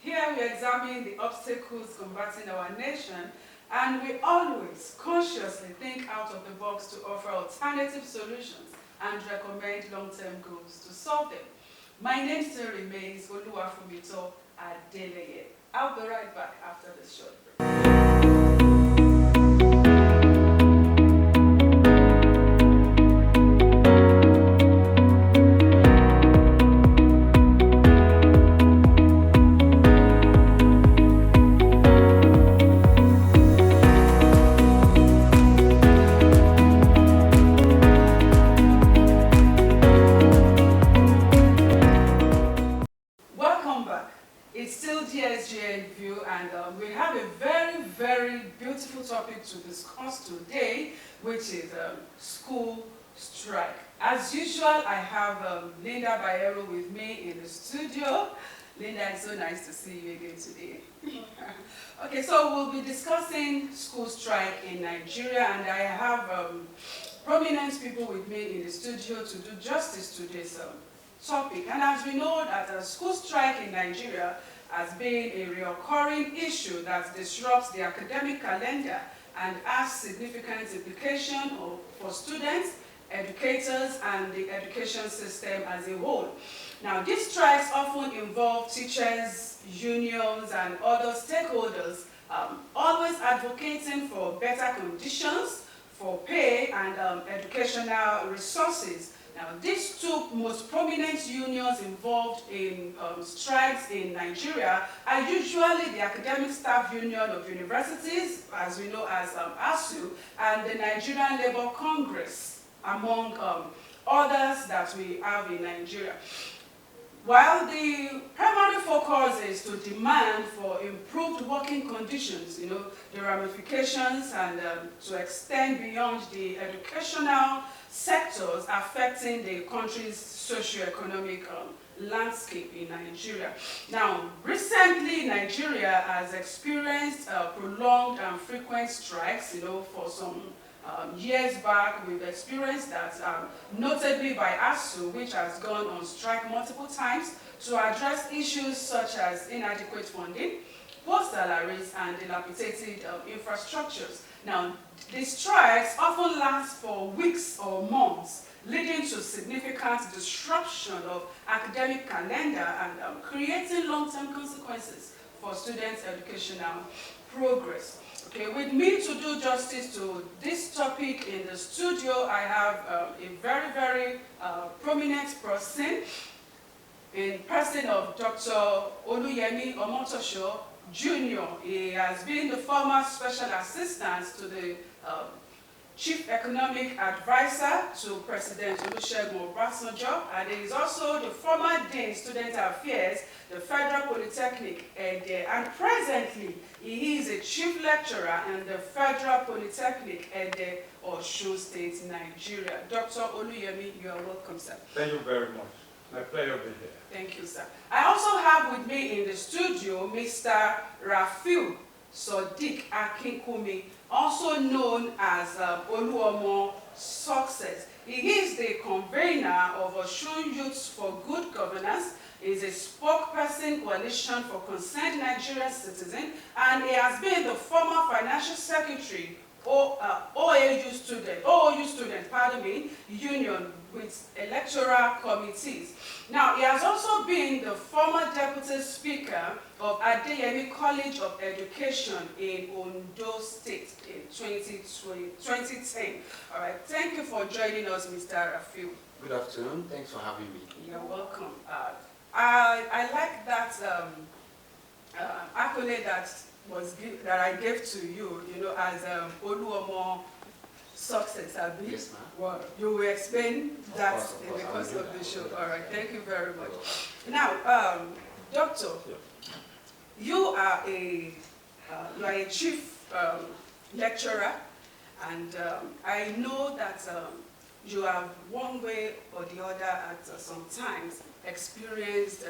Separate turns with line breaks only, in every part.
Here we examine the obstacles combating our nation, and we always consciously think out of the box to offer alternative solutions and recommend long-term goals to solve them. My name still remains Oluwafumito Adeleye. I'll be right back after this short break. It's still DSGN View, and we have a very beautiful topic to discuss today, which is school strike. As usual, I have Linda Bayero with me in the studio. Linda, it's so nice to see you again today. Okay, so we'll be discussing school strike in Nigeria, and I have prominent people with me in the studio to do justice to this topic. And as we know that a school strike in Nigeria has been a recurring issue that disrupts the academic calendar and has significant implications for students, educators, and the education system as a whole. Now, these strikes often involve teachers, unions, and other stakeholders, always advocating for better conditions, for pay, and educational resources. Now, these two most prominent unions involved in strikes in Nigeria are usually the Academic Staff Union of Universities, as we know as ASU, and the Nigerian Labour Congress, among others that we have in Nigeria. While the primary focus is to demand for improved working conditions, the ramifications and to extend beyond the educational sectors affecting the country's socio-economic landscape in Nigeria. Now, recently Nigeria has experienced prolonged and frequent strikes, for some years back. We've experienced that, notably by ASU, which has gone on strike multiple times to address issues such as inadequate funding, poor salaries, and dilapidated infrastructures. Now, these strikes often last for weeks or months, leading to significant disruption of academic calendar and creating long-term consequences for students' educational progress. Okay, with me to do justice to this topic in the studio, I have a very prominent person in person of Dr. Oluyemi Omotosho Jr. He has been the former special assistant to the Chief Economic Advisor to President Olusegun Obasanjo, and he is also the former Dean Student Affairs, the Federal Polytechnic Ede, and presently he is a Chief Lecturer in the Federal Polytechnic Ede, Osun State, Nigeria. Dr. Oluyemi, you are welcome, sir.
Thank you very much. My pleasure to be here.
Thank you, sir. I also have with me in the studio Mr. Rafiu Sodiq Akinkumi, also known as Oluomo Success. He is the convener of Osun Youths for Good Governance. He is a spokesperson coalition for concerned Nigerian citizens, and he has been the former financial secretary OAU student, union with electoral committees. Now, he has also been the former deputy speaker of Adeyemi College of Education in Ondo State in 2010. All right, thank you for joining us, Mr. Rafiu.
Good afternoon. Thanks for having me.
You're welcome. I like that accolade that I gave to you, as Oluomo Success.
Yes, ma'am.
Well, you will explain that in the course of the show. All right, thank you very much. Now, Doctor, you are a chief lecturer, and I know that you have one way or the other at some times experienced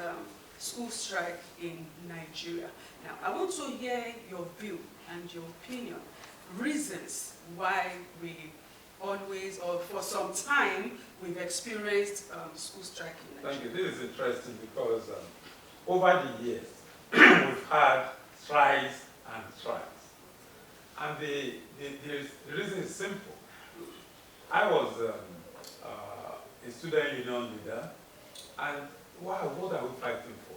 school strike in Nigeria. Now, I want to hear your view and your opinion, reasons why we always, or for some time, we've experienced school strike in Nigeria.
Thank you. This is interesting because over the years, we've had strikes and strikes. And the reason is simple. I was a student union leader, and wow, what are we fighting for?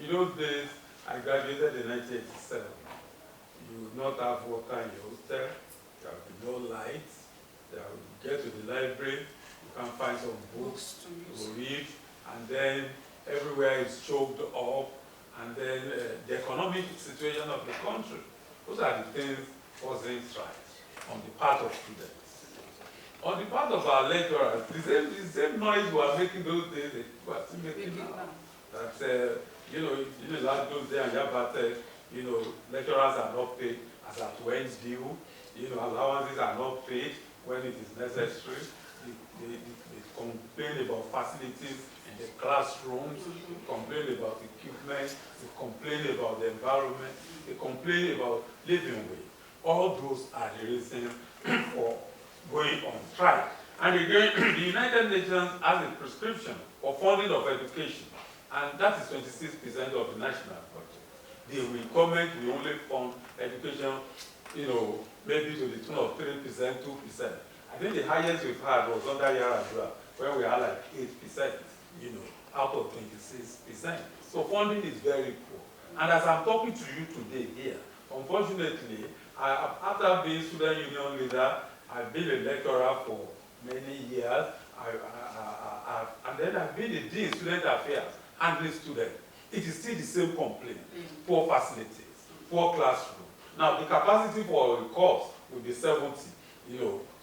In those days, I graduated in 1987. You would not have water in your hostel, there would be no lights, there would get to the library, you can find some books to read, and then everywhere is choked up, and then the economic situation of the country. Those are the things causing strikes on the part of students. On the part of our lecturers, the same noise we were making those days, we are still making now. That, last those days, lecturers are not paid as at when's due, allowances are not paid when it is necessary. They complain about facilities in the classrooms, they complain about equipment, they complain about the environment, they complain about living wage. All those are the reasons for going on strike. And again, the United Nations has a prescription for funding of education, and that is 26% of the national budget. The government will only fund education, maybe to the tune of 3%, 2%. I think the highest we've had was under Yaradua, where we had like 8%, out of 26%. So funding is very poor. And as I'm talking to you today here, unfortunately, after being student union leader, I've been a lecturer for many years, and then I've been the dean of student affairs, handling students. It is still the same complaint. Poor facilities, poor classroom. Now, the capacity for a course will be 70.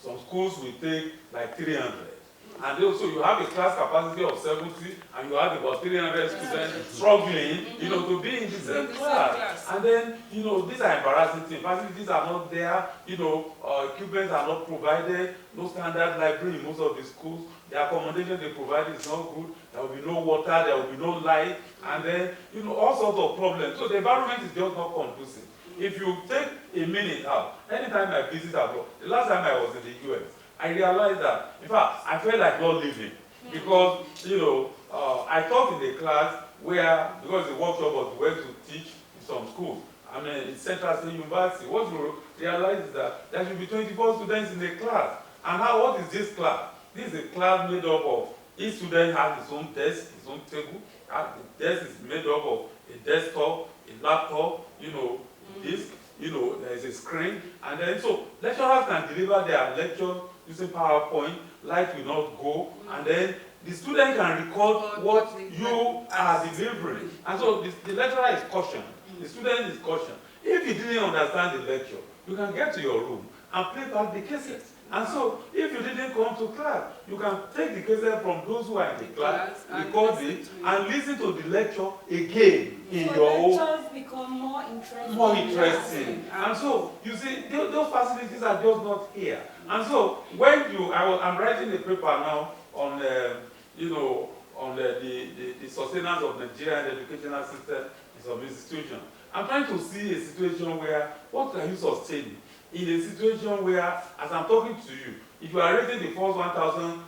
Some schools will take like 300. And also you have a class capacity of 70, and you have about 300 students struggling, to be in the same class. And then, these are embarrassing things. Facilities are not there, equipment are not provided, no standard library in most of the schools. The accommodation they provide is not good. There will be no water, there will be no light, and then, all sorts of problems. So the environment is just not conducive. If you take a minute out, anytime I visit abroad, the last time I was in the US, I realized that, in fact, I felt like not living. Because, I taught in a class where, because the workshop was where to teach in some schools, in Central State University, what you realize is that there should be 24 students in a class. And what is this class? This is a class made up of, each student has his own desk, his own table. The desk is made up of a desktop, a laptop, disk, there is a screen, and then so lecturers can deliver their lecture using PowerPoint, light will not go, and then the student can record what you are delivering. And so the lecturer is cautioned, the student is cautioned. If you didn't understand the lecture, you can get to your room and play back the cassette. And so, if you didn't come to class, you can take the cassette from those who are in the class, record it, and listen to the lecture again in your own.
So lectures become more interesting.
More interesting. And so, you see, those facilities are just not here. And so, when I'm writing a paper now on, on the sustenance of Nigerian educational system in some institutions. I'm trying to see a situation where, what can you sustain? In a situation where, as I'm talking to you, if you are rating the first 1,000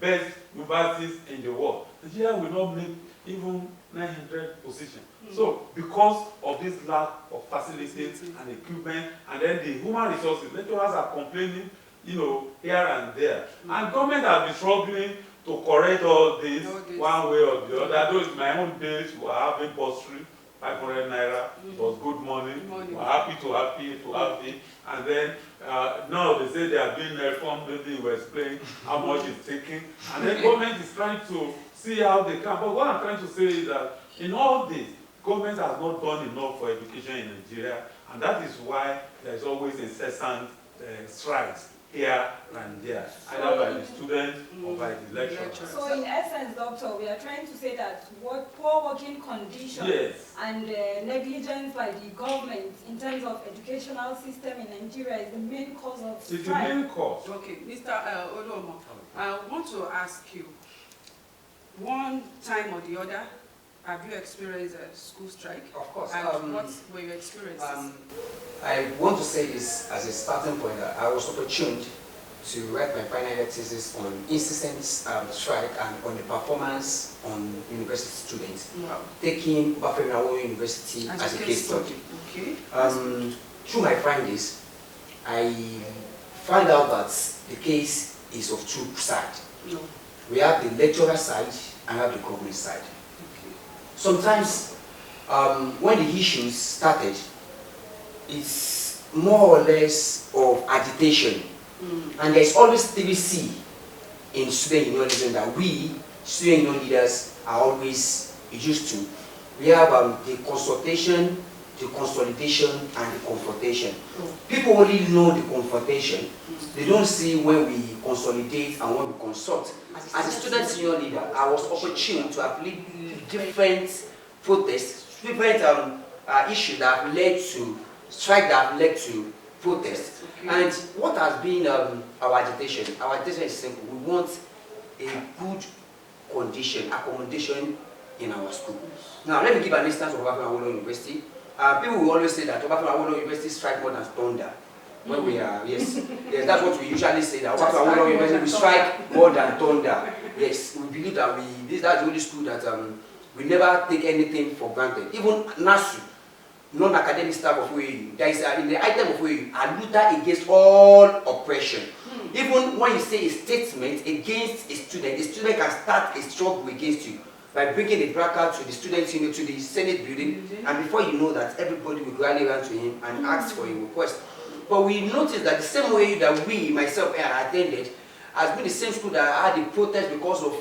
best universities in the world, Nigeria will not make even 900 positions. So, because of this lack of facilities and equipment, and then the human resources, lecturers are complaining, here and there. And government has been struggling to correct all this one way or the other. Those in my own days were having bursary, 500 naira, it was good money. We're happy to have it. And then now they say they are being reformed, maybe we explain how much it's taking. And then government is trying to see how they can. But what I'm trying to say is that in all this, government has not done enough for education in Nigeria. And that is why there's always incessant strikes here and there, either by the students or by the lecturers.
So in essence, doctor, we are trying to say that poor working conditions and negligence by the government in terms of educational system in Nigeria is the main cause of strike.
It's the main cause.
Okay, Mr. Oluomo, I want to ask you, one time or the other, have you experienced a school strike?
Of course.
And what were your experiences?
I want to say this as a starting point that I was opportuned to write my final year thesis on incessant strike and on the performance on university students, taking Obafemi Awolowo University as a case study.
Okay.
Through my findings, I found out that the case is of two sides.
No.
We have the lecturer side and we have the government side.
Okay.
Sometimes, when the issues started, it's more or less of agitation. And there's always 3C in student unionism that we, student union leaders, are always used to. We have the consultation, the consolidation, and the confrontation. People only know the confrontation. They don't see when we consolidate and when we consult. As a student union leader, I was opportune to have led different protests, different issues that have led to strike, that have led to protests. Okay. And what has been our agitation? Our agitation is simple. We want a good condition, accommodation in our school. Now, let me give an instance of Obafemi Awolowo University. People will always say that Obafemi Awolowo University strike more than thunder. When we are, yes, that's what we usually say, that Obafemi Awolowo University we strike more than thunder. Yes, we believe that that's the only school that we never take anything for granted. Even NASU, non-academic staff of OAU, there is in the item of OAU, a luther against all oppression. Even when you say a statement against a student can start a struggle against you by bringing a bracket to the students' union, to the Senate building, and before you know that, everybody will rally around to him and ask for a request. But we noticed that the same way that we, myself, attended, has been the same school that had a protest because of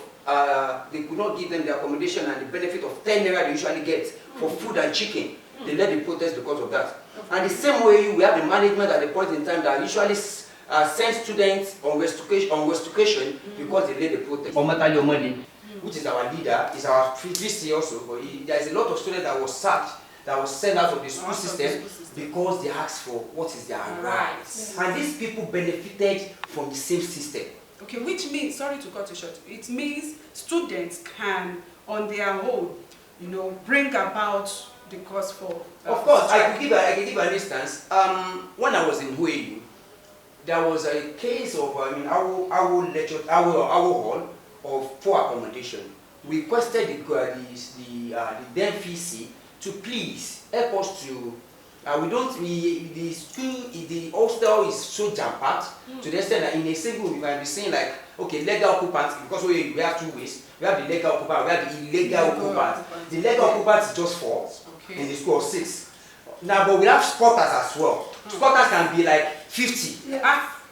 they could not give them the accommodation and the benefit of 10 naira they usually get for food and chicken. They led the protest because of that. And the same way we have the management at the point in time that usually send students on restoration because they led the protest. Omatali Omani, which is our leader, is our VC also, but there is a lot of students that was sacked, that was sent out of the school system because they asked for what is their rights. And these people benefited from the same system.
Okay, which means, sorry to cut you short, it means students can, on their own, bring about the cause for.
Of course, I can give an instance. When I was in OAU, there was a case of our hall of poor accommodation. We requested the then VC to please help us to. The school, the hostel is so jam-packed to the extent that in a single room, you might be saying like, okay, legal occupants, because we have two ways. We have the legal occupant, we have the illegal occupant. The legal occupant is just 4 in the school of 6. Now, but we have squatters as well. Squatters can be like 50.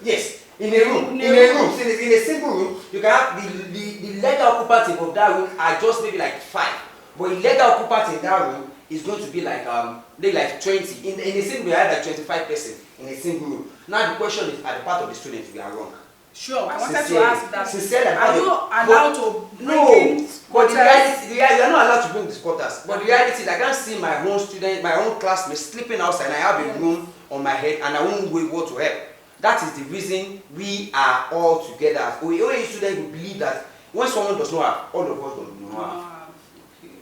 Yes, in a room. So in a single room, you can have the legal occupants of that room are just maybe like 5. But illegal occupants in that room is going to be like maybe like 20. In a single, we have like 25 person in a single room. Now the question is, at the part of the students, we are wrong.
Sure, I wanted to ask that.
Sincerely,
are you allowed to bring in squatters?
But the reality, you are not allowed to bring the squatters. But the reality is, I can't see my own student, my own classmates sleeping outside, and I have a room on my head, and I won't wait what to help. That is the reason we are all together. As OAU students, we believe that when someone does not have, all of us don't have.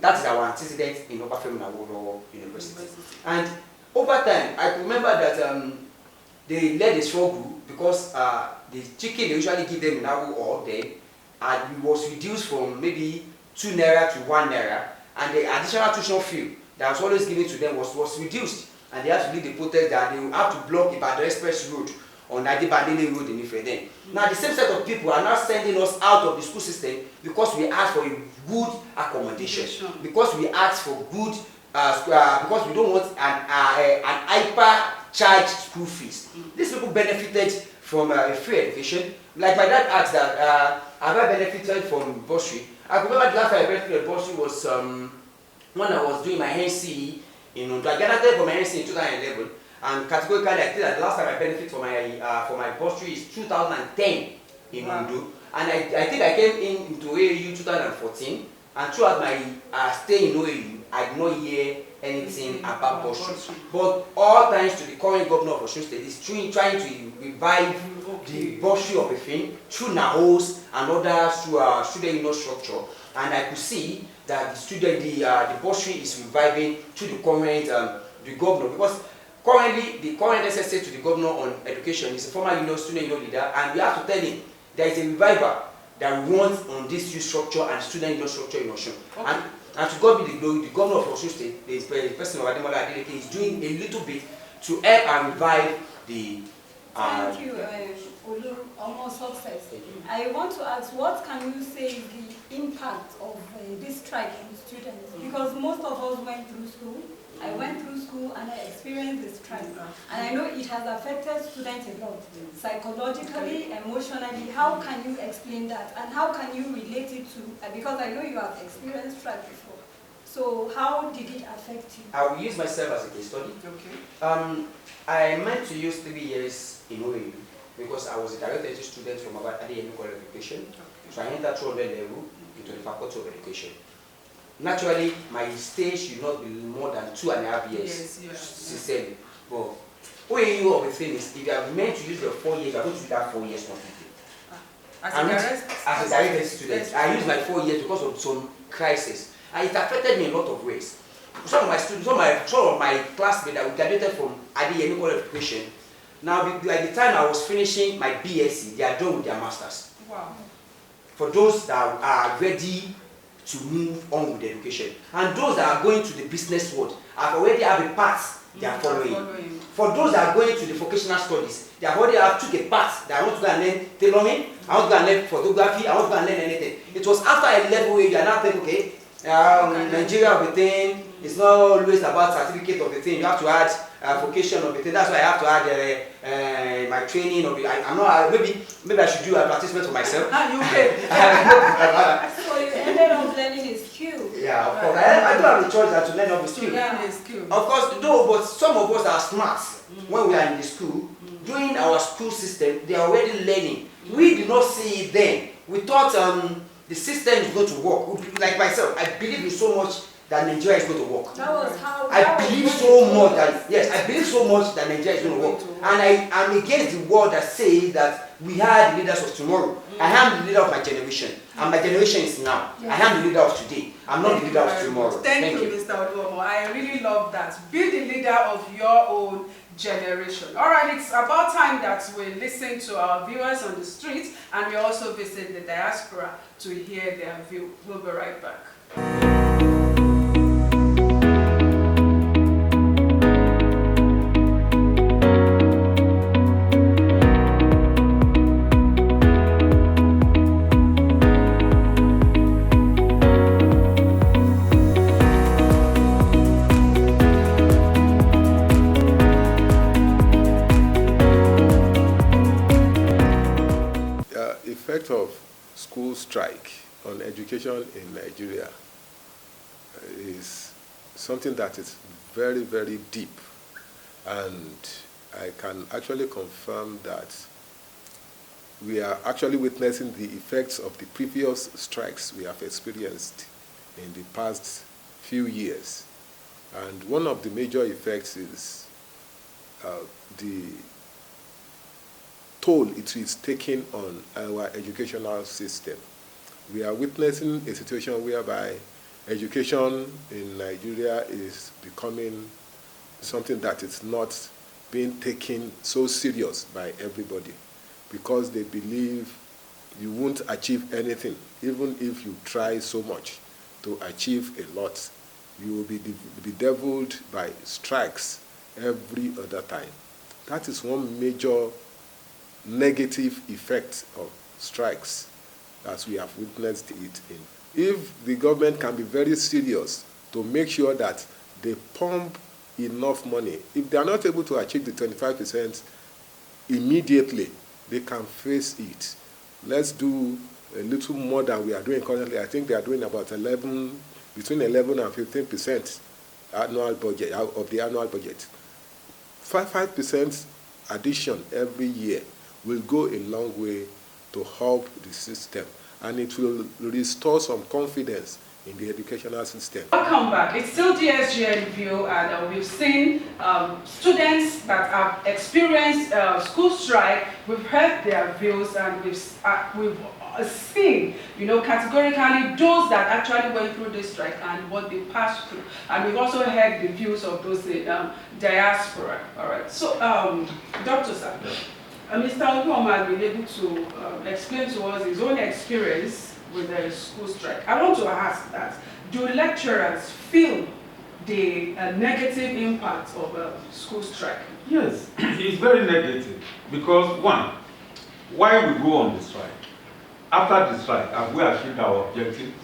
That is our antecedent in Obafemi Awolowo University. And over time, I remember that they led a struggle because the chicken they usually give them in Abu all day, and it was reduced from maybe 2 naira to 1 naira, and the additional tuition fee that was always given to them was reduced, and they had to lead the protest that they would have to block Ibadan Express Road on Adibadele Road in Ife then. Now the same set of people are now sending us out of the school system because we asked for a good accommodation, because we asked for good, because we don't want an hyper-charged school fees. These people benefited from free education. Like my dad asked that, have I benefited from bursary? I remember the last time I benefited from bursary was when I was doing my NCE in Ondo. I graduated from my NCE in 2011. And categorically, I think that the last time I benefited from my bursary is 2010 in Ondo. And I think I came into OAU 2014. And throughout my stay in OAU, I did not hear anything about bursary. But all thanks to the current governor of Osun State, is trying to revive the bursary of a thing through NAOS and others through student union structure. And I could see that the bursary is reviving through the current the governor, because Currently, the current SSA to the governor on education is a former student union leader, and we have to tell him there is a revival that runs on this youth structure and student union structure in Osun. Okay. And to God be the glory, the governor of Osun State, the person of Ademola Adeleke, is doing a little bit to help and revive the.
Thank you, Olu, almost success. I want to ask, what can you say is the impact of this strike on students? Because most of us went through school. I went through school and I experienced this strike. And I know it has affected students a lot. Psychologically, emotionally, how can you explain that? And how can you relate it to, because I know you have experienced strike before. So how did it affect you?
I will use myself as a case study. Okay. I meant to use 3 years in OAU because I was a direct entry student from about ADM qualification. Okay. So I entered 200 level into the Faculty of Education. Naturally, my stay should not be more than 2.5 years. Yes, but OAU of the thing is, if you are meant to use your 4 years, you are going to do that 4 years completely. As a direct student, I used my 4 years because of some crisis. And it affected me in a lot of ways. Some of my students, some of my classmates that graduated from ADM qualification, now by the time I was finishing my BSc, they are done with their masters.
Wow.
For those that are ready to move on with education, and those that are going to the business world already have a path they are following. For those that are going to the vocational studies, they already took a path that I want to go and learn tailoring, I want to go and learn photography, I want to go and learn anything. It was after I left where you are now thinking, okay, Nigeria of the thing, it's not always about certificate of the thing. You have to add vocation of the thing. That's why I have to add my training of it. I'm not. Maybe I should do advertisement for myself.
You pay.
So you ended up learning a skill.
Yeah, of course. I don't have the choice than to learn of a skill. Of course, though, but some of us are smart when we are in the school. During our school system, they are already learning. We did not see it then. We thought the system is going to work. Like myself, I believe in so much that Nigeria is going to work.
That was how.
I believe so much that I believe so much that Nigeria is going to work. And I am against the word that says that we are the leaders of tomorrow. I am the leader of my generation, and my generation is now. Yes. I am the leader of today. I'm not the leader of tomorrow.
Thank you, Mr. Oluomo. I really love that. Be the leader of your own generation. All right, it's about time that we listen to our viewers on the street, and we also visit the diaspora to hear their view. We'll be right back.
Effect of school strike on education in Nigeria is something that is very, very deep, and I can actually confirm that we are actually witnessing the effects of the previous strikes we have experienced in the past few years. And one of the major effects is the toll it is taking on our educational system. We are witnessing a situation whereby education in Nigeria is becoming something that is not being taken so serious by everybody, because they believe you won't achieve anything. Even if you try so much to achieve a lot, you will be bedeviled by strikes every other time. That is one major negative effect of strikes as we have witnessed it in. If the government can be very serious to make sure that they pump enough money, if they are not able to achieve the 25% immediately, they can face it. Let's do a little more than we are doing currently. I think they are doing about between 11 and 15% annual budget of the annual budget. 5% addition every year will go a long way to help the system, and it will restore some confidence in the educational system.
Welcome back. It's still DSGN View, and we've seen students that have experienced school strike. We've heard their views, and we've seen, categorically those that actually went through this strike and what they passed through. And we've also heard the views of those diaspora. All right. So, Dr. Sir, Mr. Oduoma has been able to explain to us his own experience with the school strike. I want to ask that, do lecturers feel the negative impact of school strike?
Yes, it's very negative because one, why we go on the strike? After the strike, have we achieved our objectives?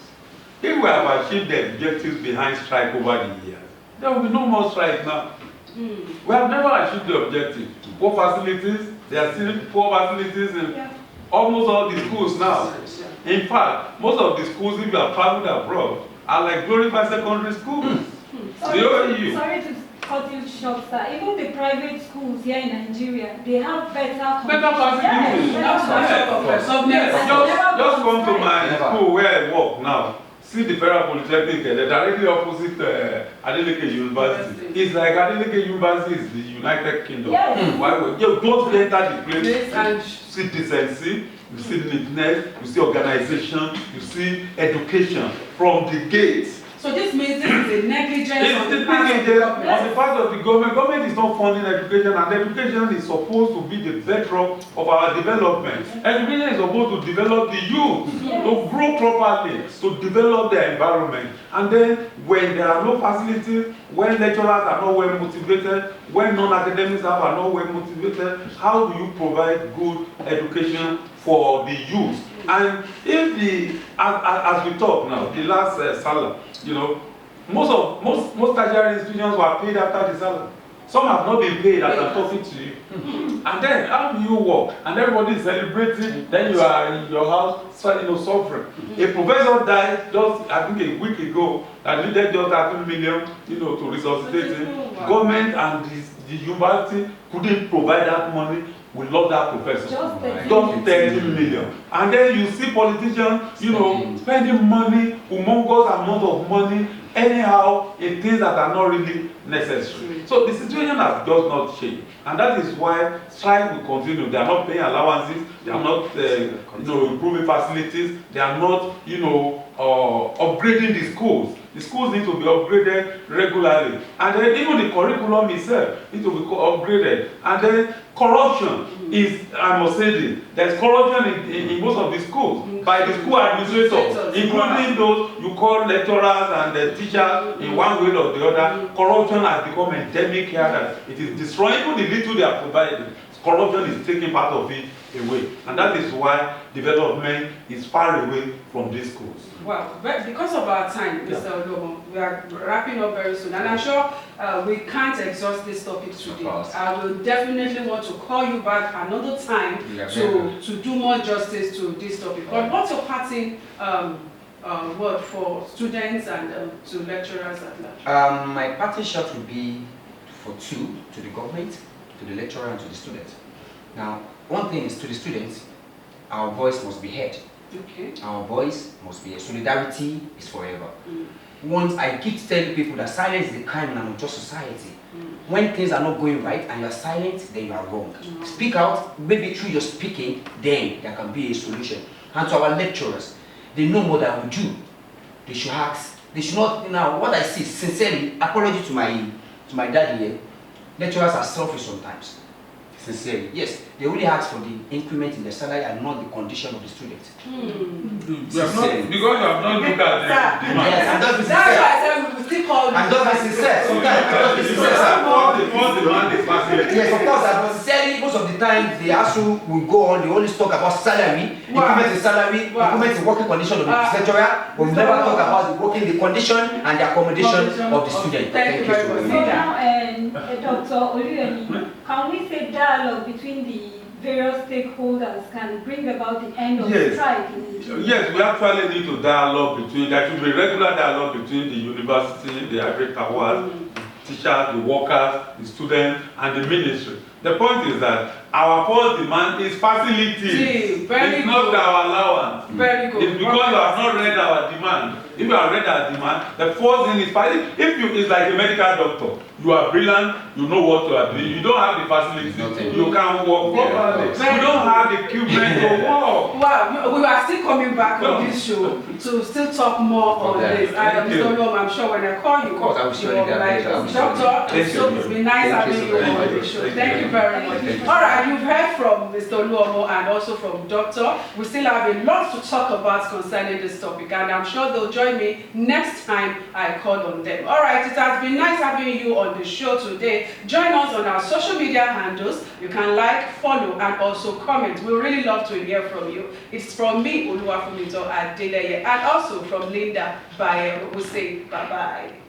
If we have achieved the objectives behind strike over the years, there will be no more strike now. We have never achieved the objective. Poor facilities, there are still poor facilities in almost all the schools now. In fact, most of the schools, if you have traveled abroad, are like glorified secondary schools.
Sorry to cut you short, sir. Even the private schools here in Nigeria, they have better
facilities. Just come to my school where I work now. See the Federal Polytechnic, they're directly opposite Adeleke University. It's like Adeleke University is the United Kingdom.
Yes.
Why would you don't enter the place and see decency, you see neatness, you see organization, you see education from the gates.
So this means this is a negligence on the
part of the government. On the part of the government. Government is not funding education, and education is supposed to be the bedrock of our development. Education is supposed to develop the youth, to grow properly, to develop their environment. And then when there are no facilities, when lecturers are not well motivated, when non-academic staff are not well motivated, how do you provide good education for the youth? And if as we talk now, the last salary, most tertiary institutions were paid after the salary. Some have not been paid as I'm talking to you. And then how do you work? And everybody is celebrating, then you are in your house, suffering. A professor died just, I think, a week ago, that needed just 30 million, to resuscitate him. Government and the university couldn't provide that money. We love that professor. Just 30 million. And then you see politicians, spending money, humongous amount of money, anyhow, in things that are not really necessary. So the situation has just not changed. And that is why strike will continue. They are not paying allowances, they are not improving facilities, they are not upgrading the schools. The schools need to be upgraded regularly. And then even the curriculum itself needs to be upgraded. And then corruption is, I must say this, there's corruption in most of the schools by the school administrators, including those you call lecturers and teachers in one way or the other. Corruption has become endemic here, that it is destroying even the little they are providing. Corruption is taking part of it away. And that is why development is far away from these schools.
Well, because of our time, Mr. Odomo, we are wrapping up very soon. And I'm sure we can't exhaust this topic today. I will definitely want to call you back another time to do more justice to this topic. But what's your parting word for students and to lecturers at large?
My parting shot would be for two, to the government, to the lecturer, and to the student. Now, one thing is, to the students, our voice must be heard.
Okay.
Our voice must be heard. Solidarity is forever. Once I keep telling people that silence is a crime in an unjust society. When things are not going right and you are silent, then you are wrong. Speak out, maybe through your speaking, then there can be a solution. And to our lecturers, they know more than we do. They should ask. They should not. Now, what I see, sincerely, apology to my dad here. Lecturers are selfish sometimes. Sincerely, yes, they only ask for the increment in the salary and not the condition of the student.
Because you have not looked at the demand.
Yes, and that's
why I said we will still call you.
And that's sincere. Sometimes that's sincere.
The demand is facility.
Yes, of course, but sincerely, most of the time the ASU will go on. They always talk about salary, increment in salary, increment in working condition of the lecturer, but we never talk about the condition and the accommodation of the student.
Thank you very much.
So now, Dr. Oluyemi, can we say dialogue between the various stakeholders can bring about the end of the strike?
Yes, we actually need to dialogue between, there should be regular dialogue between the university, the ivory towers, the teachers, the workers, the students, and the ministry. The point is that our first demand is facilities.
Very
it's not
good.
our allowance.
Very good.
It's because you have not read our demand. If you have read our demand, the first thing is facility. If you is like a medical doctor, you are brilliant, you know what you are doing. You don't have the facilities, you can't work properly. You don't have the equipment to work.
Wow, we are still coming back on this show to still talk more on this. Mr. Olom, I'm sure when I call you,
of course, I will surely get
like, Doctor, it's been nice having you on the show. Thank you very much. All right, you've heard from Mr. Oluomo and also from Doctor. We still have a lot to talk about concerning this topic, and I'm sure they'll join me next time I call on them. All right, it has been nice having you on the show today. Join us on our social media handles. You can like, follow, and also comment. We really love to hear from you. It's from me, Oluwafumito Adeleye, and also from Linda Baye. We'll say bye-bye.